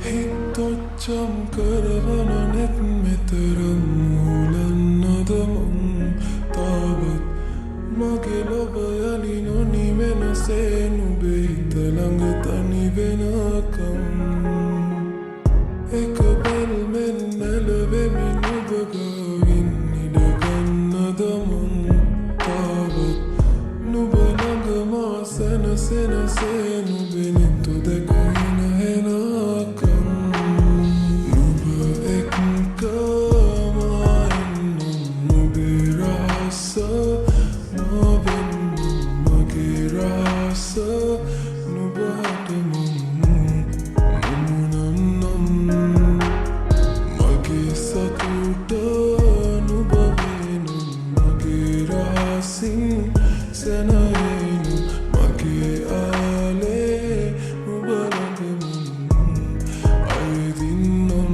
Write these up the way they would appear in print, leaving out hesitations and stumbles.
හිතොච්චම් කරවන නෙත් මෙතරම් මූලන්නද මං තාවත් මගේ ලොව යලි නොනිවෙනසේ නුඹේ හිත ළඟ තනි වෙනකම් එක බැල්මෙන් නැලවෙමි නුඹ ගාවින් ඉඩගන්නද මං තාවත් නුඹ ළඟ මා සැනසෙනසේ නුඹේ නෙත්තු දැකගෙන හෙනකම් නුඹ එක්කම එන්නම් නුඹේ රහස මා වෙන්නම් මගේ රහස නුඹට මුමුණන්නම් මගේ සතුට නුඹ වෙනම් මගේ රහසින් සැනහෙනම් මගේ ආලේ නුඹ ළඟම අයදින්නම්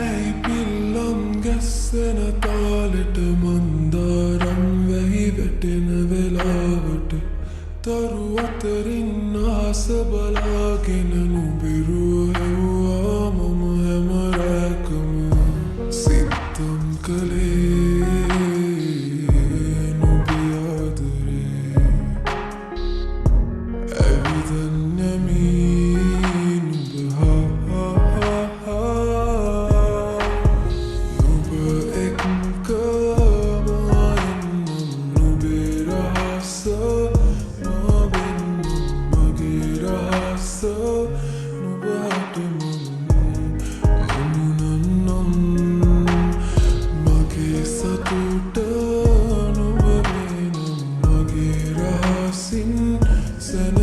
ඇයි පිල්ලම් ගැස්සෙන තාලෙට මන්දාරම් වැහි වැටෙන වෙලාවට තරු අතරින් අහස බලාගෙන නුඹිරුව හෙව්වා මම හැම රැකම සිත්තම් කළේ නුඹේ ආදරේ ඇවිදන් නැමී නුඹ නුඹ එක්කම එන්නම් නුඹේ රහස මා වෙන්නම් මගේ රහස නුඹට මුමුණන්නම් මගේ සතුට නුඹ වෙනම් මගේ රහසින් සැන